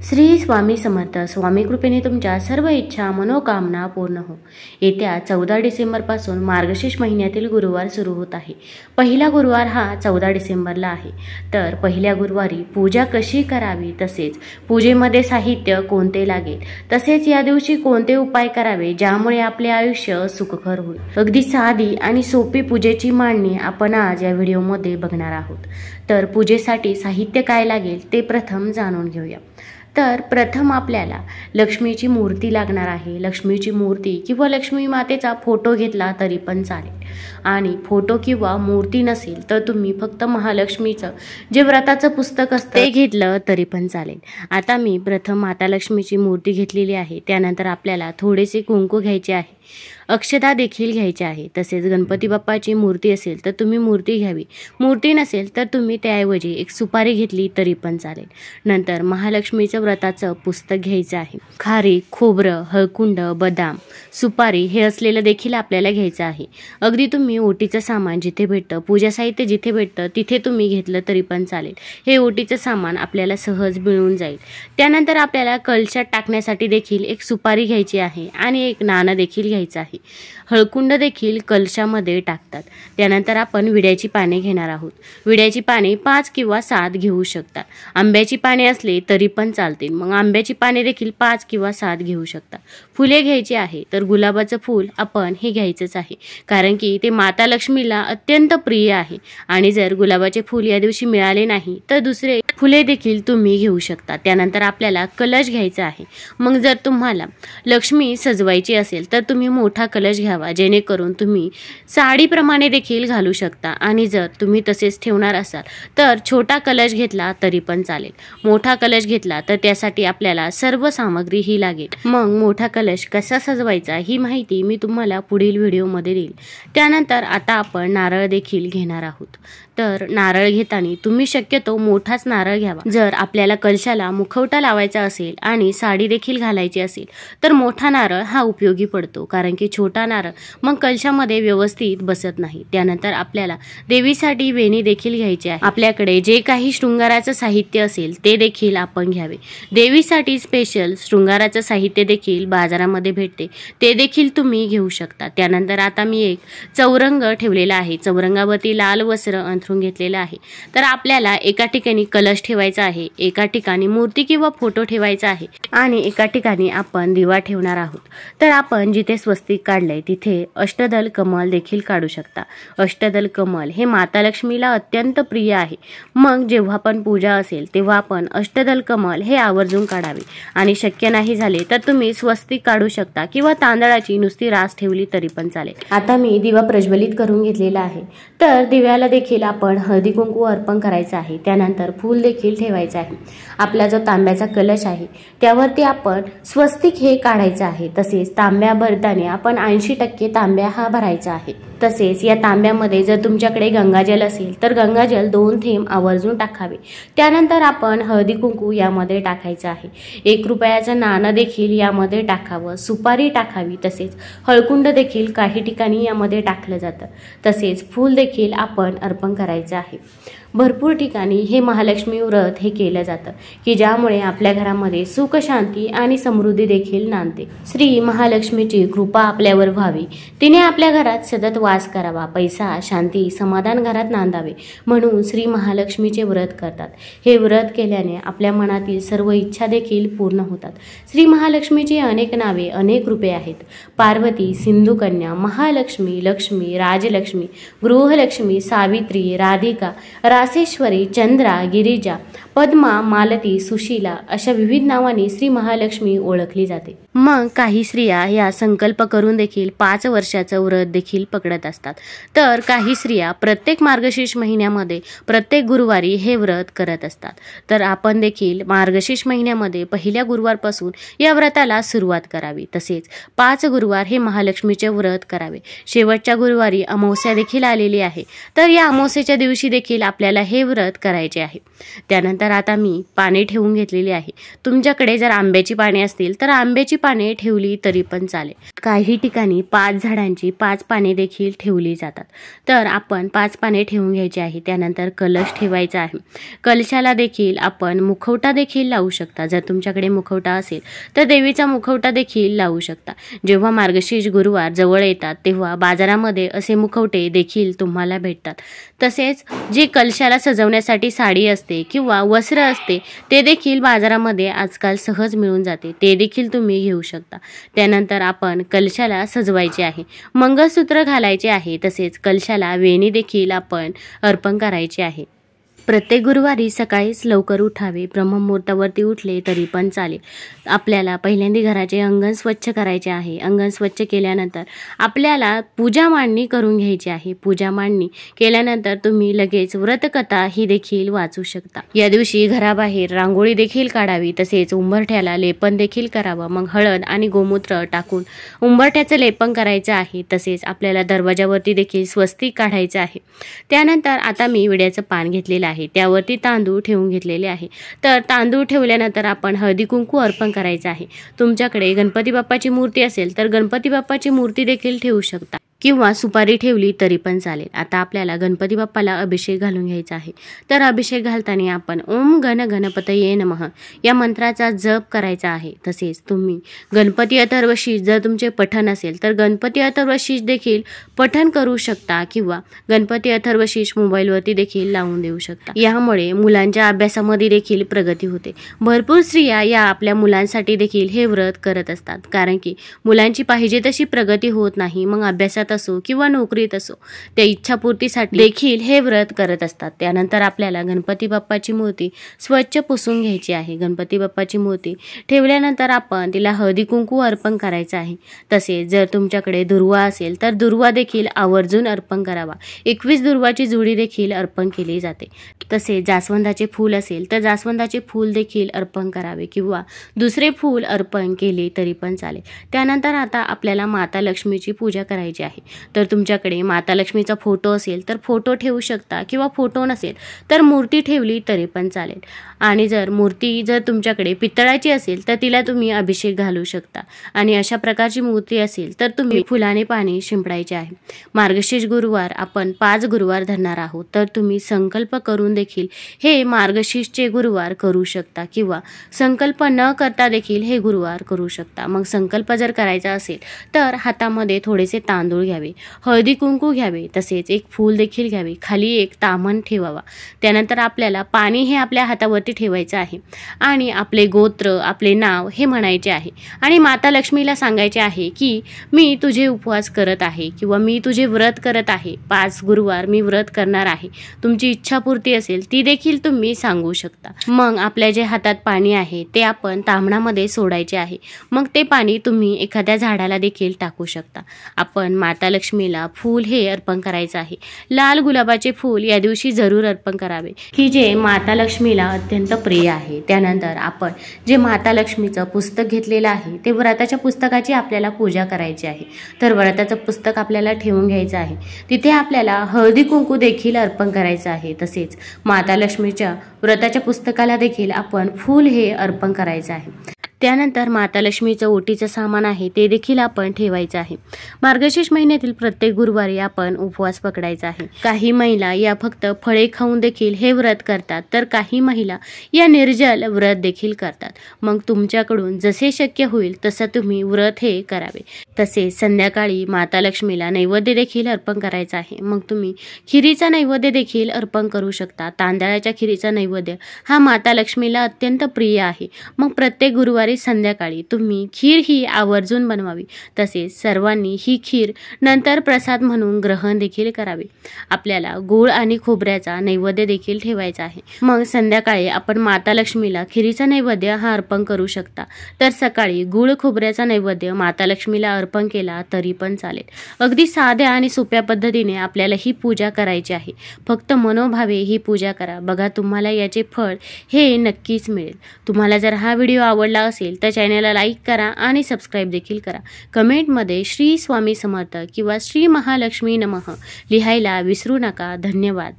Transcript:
श्री स्वामी समर्थ. स्वामी कृपेने तुमच्या सर्व इच्छा मनोकामना पूर्ण हो. येत्या 14 डिसेंबरपासून मार्गशीर्ष महिन्यातील गुरुवार सुरू होत आहे. पहिला गुरुवार हा 14 डिसेंबरला आहे. तर पहिल्या गुरुवारी पूजा कशी करावी, तसेच पूजेमध्ये साहित्य कोणते लागेल, तसेच या दिवशी कोणते उपाय करावे ज्यामुळे आपले आयुष्य सुखकर होईल. अगदी साधी आणि सोपी पूजेची मांडणी आपण आज या व्हिडिओमध्ये बघणार आहोत. तर पूजेसाठी साहित्य काय लागेल ते प्रथम जाणून घेऊया. तर प्रथम आपल्याला लक्ष्मीची मूर्ती लागणार आहे. लक्ष्मीची मूर्ती किंवा लक्ष्मी मातेचा फोटो घेतला तरी पण चालेल. आणि फोटो किंवा मूर्ती नसेल तर तुम्ही फक्त महालक्ष्मीचं जे व्रताचं पुस्तक असतं ते घेतलं तरी पण चालेल. आता मी प्रथम माता लक्ष्मीची मूर्ती घेतलेली आहे. त्यानंतर आपल्याला थोडेसे कुंकू घ्यायचे आहे, अक्षता देखील घ्यायचे आहे. तसेच गणपती बाप्पाची मूर्ती असेल तर तुम्ही मूर्ती घ्यावी, मूर्ती नसेल तर तुम्ही त्याऐवजी एक सुपारी घेतली तरी पण चालेल. नंतर महालक्ष्मीचं व्रताचं पुस्तक घ्यायचं आहे. खारीक, खोबरं, हळकुंड, बदाम, सुपारी हे असलेलं देखील आपल्याला घ्यायचं आहे. अगदी तुम्ही ओटीचं सामान जिथे भेटतं, पूजा साहित्य जिथे भेटतं तिथे तुम्ही घेतलं तरी पण चालेल. हे ओटीचं सामान आपल्याला सहज मिळून जाईल. त्यानंतर आपल्याला कलशात टाकण्यासाठी देखील एक सुपारी घ्यायची आहे आणि एक नाणं देखील घ्यायचं आहे. हळकुंड देखील कलशामध्ये टाकतात. त्यानंतर आपण विड्याची पाने घेणार आहोत. विड्याची पाने 5 किंवा 7 घेऊ शकता. आंब्याची पाने असले तरी पण चालतील, मग आंब्याची पाने देखील 5 किंवा 7 घेऊ शकता. फुले घ्यायची आहे. तर गुलाबाचं फूल आपण हे घ्यायचंच आहे, कारण की ते माता लक्ष्मीला अत्यंत प्रिय आहे. आणि जर गुलाबाचे फूल या दिवशी मिळाले नाही तर दुसरे फुले देखील तुम्ही घेऊ शकता. त्यानंतर आपल्याला कलश घ्यायचा आहे. मग जर तुम्हाला लक्ष्मी सजवायची असेल तर तुम्ही मोठा कलश घ्यावा, जेणेकरून तुम्ही साडीप्रमाणे देखील घालू शकता. आणि जर तुम्ही तसेच ठेवणार असाल तर छोटा कलश घेतला तरी पण चालेल. मोठा कलश घेतला तर त्यासाठी आपल्याला सर्व सामग्री ही लागेल. मग मोठा कलश कसा सजवायचा ही माहिती मी तुम्हाला पुढील व्हिडिओमध्ये देईल. त्यानंतर आता आपण नारळ देखील घेणार आहोत. तर नारळ घेताना तुम्ही शक्यतो मोठाच नारळ घ्यावा. जर आपल्याला कलशाला मुखवटा लावायचा असेल आणि साडी देखील घालायची असेल तर मोठा नारळ हा उपयोगी पडतो, कारण की छोटा नारळ मग कलशामध्ये व्यवस्थित बसत नाही. त्यानंतर आपल्याला देवीसाठी वेणी देखील घ्यायची आहे. आपल्याकडे जे काही शृंगाराचं साहित्य असेल ते देखील आपण घ्यावे. देवीसाठी स्पेशल शृंगाराचं साहित्य देखील बाजारामध्ये भेटते, ते देखील तुम्ही घेऊ शकता. त्यानंतर आता मी एक चौरंग ठेवलेला आहे. चौरंगावरती लाल वस्त्र अंथरून घेतलेलं आहे. तर आपल्याला एका ठिकाणी कलश ठेवायचा आहे, एका ठिकाणी मूर्ती किंवा फोटो ठेवायचा आहे आणि एका ठिकाणी आपण दिवा ठेवणार आहोत. तर आपण जिथे स्वस्तिक काढलंय तिथे अष्टदल कमल देखील काढू शकता. अष्टदल कमल हे माता लक्ष्मीला अत्यंत प्रिय आहे. मग जेव्हा पण पूजा असेल तेव्हा आपण अष्टदल कमल हे आवर्जून काढावे. आणि शक्य नाही झाले तर तुम्ही स्वस्तिक काढू शकता किंवा तांदळाची नुसती रास ठेवली तरी पण चालेल. आता मी दिवा प्रज्वलित करून घेतलेला आहे. तर दिव्याला देखील आपण हळदी कुंकू अर्पण करायचं आहे. त्यानंतर फूल देखील ठेवायचं आहे. आपला जो तांब्याचा कलश आहे त्यावरती आपण स्वस्तिक हे काढायचं आहे. तसेच तांब्या भरताना आपण 80% तांब्या हा भरायचा आहे. तसेच या तांब्यामध्ये जर तुमच्याकडे गंगाजल असेल तर गंगाजल 2 थेंब आवर्जून टाकावे. त्यानंतर आपण हळदी कुंकू यामध्ये टाकायचं आहे. 1 रुपयाचं नाणं देखील यामध्ये टाकावं, सुपारी टाकावी. तसेच हळकुंड देखील काही ठिकाणी यामध्ये टाकलं जातं. तसेच फूल देखील आपण अर्पण करायचं आहे. भरपूर ठिकाणी हे महालक्ष्मी व्रत हे केलं जातं की ज्यामुळे आपल्या घरामध्ये सुख, शांती आणि समृद्धी देखील नांदते. श्री महालक्ष्मीची कृपा आपल्यावर व्हावी, तिने आपल्या घरात सतत वास करावा, पैसा, शांती, समाधान घरात नांदावे म्हणून श्री महालक्ष्मीचे व्रत करतात. हे व्रत केल्याने आपल्या मनातील सर्व इच्छा देखील पूर्ण होतात. श्री महालक्ष्मीची अनेक नावे, अनेक रूपे आहेत. पार्वती, सिंधुकन्या, महालक्ष्मी, लक्ष्मी, राजलक्ष्मी, गृहलक्ष्मी, सावित्री, राधिका, रासेश्वरी, चंद्रा, गिरिजा, पद्मा, मालती, सुशीला अशा विविध नावांनी श्री महालक्ष्मी ओळखली जाते. मग काही स्त्रिया या संकल्प करून देखील 5 वर्षाचं व्रत देखील पकडत असतात. तर काही स्त्रिया प्रत्येक मार्गशीर्ष महिन्यामध्ये प्रत्येक गुरुवारी हे व्रत करत असतात. तर आपण देखील मार्गशीर्ष महिन्यामध्ये पहिल्या गुरुवारपासून या व्रताला सुरुवात करावी. तसेच 5 गुरुवार हे महालक्ष्मीचे व्रत करावे. शेवटच्या गुरुवारी अमावस्या देखील आलेली आहे. तर या अमावस्येच्या दिवशी देखील आपल्याला हे व्रत करायचे आहे. त्यानंतर त्यानंतर आता मी पाने ठेवून घेतलेली आहे. तुमच्याकडे जर आंब्याची पाने असतील तर आंब्याची पाने ठेवली तरी पण चालेल. काही ठिकाणी 5 झाडांची 5 पाने देखील ठेवली जातात. तर आपण 5 पाने ठेवून घ्यायची आहे. त्यानंतर कलश ठेवायचा आहे. कलशाला देखील आपण मुखवटा देखील लावू शकता. जर तुमच्याकडे मुखवटा असेल तर देवीचा मुखवटा देखील लावू शकता. जेव्हा मार्गशीर्ष गुरुवार जवळ येतात तेव्हा बाजारामध्ये असे मुखवटे देखील तुम्हाला भेटतात. तसेच जे कलशाला सजवण्यासाठी साडी असते किंवा वस्त्र असते ते देखील बाजारामध्ये आजकाल सहज मिळून जाते. ते देखील तुम्ही घेऊ शकता. त्यानंतर आपण कलशाला सजवायचे आहे. मंगळसूत्र घालायचे आहे. तसेच कलशाला वेणी देखील आपण अर्पण करायची आहे. प्रत्येक गुरुवारी सकाळीच लवकर उठावे. ब्रह्ममुहूर्तावरती उठले तरी पण चालेल. आपल्याला पहिल्यांदा घराचे अंगण स्वच्छ करायचे आहे. अंगण स्वच्छ केल्यानंतर आपल्याला पूजा मांडणी करून घ्यायची आहे. पूजा मांडणी केल्यानंतर तुम्ही लगेच व्रतकथा ही देखील वाचू शकता. या दिवशी घराबाहेर रांगोळी देखील काढावी. तसेच उंबरठ्याला लेपन देखील करावं. मग हळद आणि गोमूत्र टाकून उंबरठ्याचं लेपन करायचं आहे. तसेच आपल्याला दरवाजावरती देखील स्वस्तिक काढायचं आहे. त्यानंतर आता मी विड्याचं पान घेतलेलं आहे. त्यावरती तांदूळ ठेवून घेतलेले आहे. तर तांदूळ ठेवल्यानंतर आपण हळदी कुंकू अर्पण करायचं आहे. तुमच्याकडे गणपती बाप्पाची मूर्ती असेल तर गणपती बाप्पाची मूर्ती देखील ठेवू शकता किंवा सुपारी ठेवली तरी पण चालेल. आता आपल्याला गणपती बाप्पाला अभिषेक घालून घ्यायचा आहे. तर अभिषेक घालताना आपण ओम गण गणपतये नमः या मंत्राचा जप करायचा आहे. तसेच तुम्ही गणपती अथर्वशीष जर तुमचे पठण असेल तर गणपती अथर्वशीष देखील पठण करू शकता किंवा गणपती अथर्वशीष मोबाईलवरती देखील लावून देऊ शकता. यामुळे मुलांच्या अभ्यासामध्ये देखील प्रगती होते. भरपूर स्त्रिया या आपल्या मुलांसाठी देखील हे व्रत करत असतात. कारण की मुलांची पाहिजे तशी प्रगती होत नाही. मग अभ्यासात असो किंवा नोकरीत असो त्या इच्छापूर्तीसाठी देखील हे व्रत करत असतात. त्यानंतर आपल्याला गणपती बाप्पाची मूर्ती स्वच्छ पुसून घ्यायची आहे. गणपती बाप्पाची मूर्ती ठेवल्यानंतर आपण तिला हळदी कुंकू अर्पण करायचं आहे. तसेच जर तुमच्याकडे दुर्वा असेल तर दुर्वा देखील आवर्जून अर्पण करावा. 21 दुर्वाची जुडी देखील अर्पण केली जाते. तसेच जास्वंदाचे फूल असेल तर जास्वंदाचे फूल देखील अर्पण करावे किंवा दुसरे फूल अर्पण केले तरी पण चालेल. त्यानंतर आता आपल्याला माता लक्ष्मीची पूजा करायची आहे. तर तुमच्याकडे माता लक्ष्मीचा फोटो असेल तर फोटो ठेवू शकता किंवा फोटो नसेल तर मूर्ती ठेवली तरी पण चालेल. आणि जर मूर्ती जर तुमच्याकडे पितळाची असेल तर तिला तुम्ही अभिषेक घालू शकता. आणि अशा प्रकारची मूर्ती असेल तर तुम्ही फुलाने पाणी शिंपडायचे आहे. मार्गशीर्ष गुरुवार आपण 5 गुरुवार धरणार आहोत. तर तुम्ही संकल्प करून देखील हे मार्गशीर्षचे गुरुवार करू शकता किंवा संकल्प न करता देखील हे गुरुवार करू शकता. मग संकल्प जर करायचा असेल तर हातामध्ये थोडेसे तांदूळ घ्यावे, हळदी कुंकू घ्यावे, तसेच एक फूल देखील घ्यावे, खाली एक ताम्हण ठेवावा. त्यानंतर आपल्याला पाणी हे आपल्या हातावरती ठेवायचं आहे आणि आपले गोत्र आपले नाव हे म्हणायचे आहे आणि माता लक्ष्मीला सांगायचे आहे की मी तुझे उपवास करत आहे किंवा मी तुझे व्रत करत आहे. 5 गुरुवार मी व्रत करणार आहे. तुमची इच्छापूर्ती असेल ती देखील तुम्ही सांगू शकता. मग आपल्या जे हातात पाणी आहे ते आपण ताम्हणामध्ये सोडायचे आहे. मग ते पाणी तुम्ही एखाद्या झाडाला देखील टाकू शकता. आपण माता लक्ष्मीला फूल हे अर्पण करायचं आहे. लाल गुलाबाचे फूल या दिवशी जरूर अर्पण करावे की जे माता लक्ष्मीला अत्यंत प्रिय आहे. त्यानंतर आपण जे माता लक्ष्मीचं पुस्तक घेतलेलं आहे ते व्रताच्या पुस्तकाची आपल्याला पूजा करायची आहे. तर व्रताचं पुस्तक आपल्याला ठेवून घ्यायचं आहे. तिथे आपल्याला हळदी कुंकू देखील अर्पण करायचं आहे. तसेच माता लक्ष्मीच्या व्रताच्या पुस्तकाला देखील आपण फूल हे अर्पण करायचं आहे. त्यानंतर माता लक्ष्मीचं ओटीचं सामान आहे ते देखील आपण ठेवायचं आहे. मार्गशीर्ष महिन्यातील प्रत्येक गुरुवारी आपण उपवास पकडायचा आहे. काही महिला या फक्त फळे खाऊन देखील हे व्रत करतात तर काही महिला या निर्जल व्रत देखील करतात. मग तुमच्याकडून जसे शक्य होईल तसं तुम्ही व्रत हे करावे. तसेच संध्याकाळी माता लक्ष्मीला नैवेद्य देखील अर्पण करायचा आहे. मग तुम्ही खिरीचा नैवेद्य देखील अर्पण करू शकता. तांदळाच्या खिरीचा नैवेद्य हा माता लक्ष्मीला अत्यंत प्रिय आहे. मग प्रत्येक गुरुवारी संध्याकाळी तुम्ही खीर ही आवर्जून बनवावी. तसेच सर्वांनी ही खीर नंतर प्रसाद म्हणून ग्रहण देखील करावे. आपल्याला गूळ आणि खोबऱ्याचा नैवेद्य देखील ठेवायचा आहे. मग संध्याकाळी आपण माता लक्ष्मीला खिरीचा नैवेद्य हा अर्पण करू शकता. तर सकाळी गूळ खोबऱ्याचा नैवेद्य माता लक्ष्मीला अर्पण केला तरी पण चालेल. अगदी साध्या आणि सोप्या पद्धतीने आपल्याला ही पूजा करायची आहे. फक्त मनोभावे ही पूजा करा. बघा तुम्हाला याचे फळ हे नक्कीच मिळेल. तुम्हाला जर हा व्हिडिओ आवडला असेल तर चॅनलला लाईक करा आणि सबस्क्राईब देखील करा. कमेंटमध्ये श्री स्वामी समर्थ किंवा श्री महालक्ष्मी नमः लिहायला विसरू नका. धन्यवाद.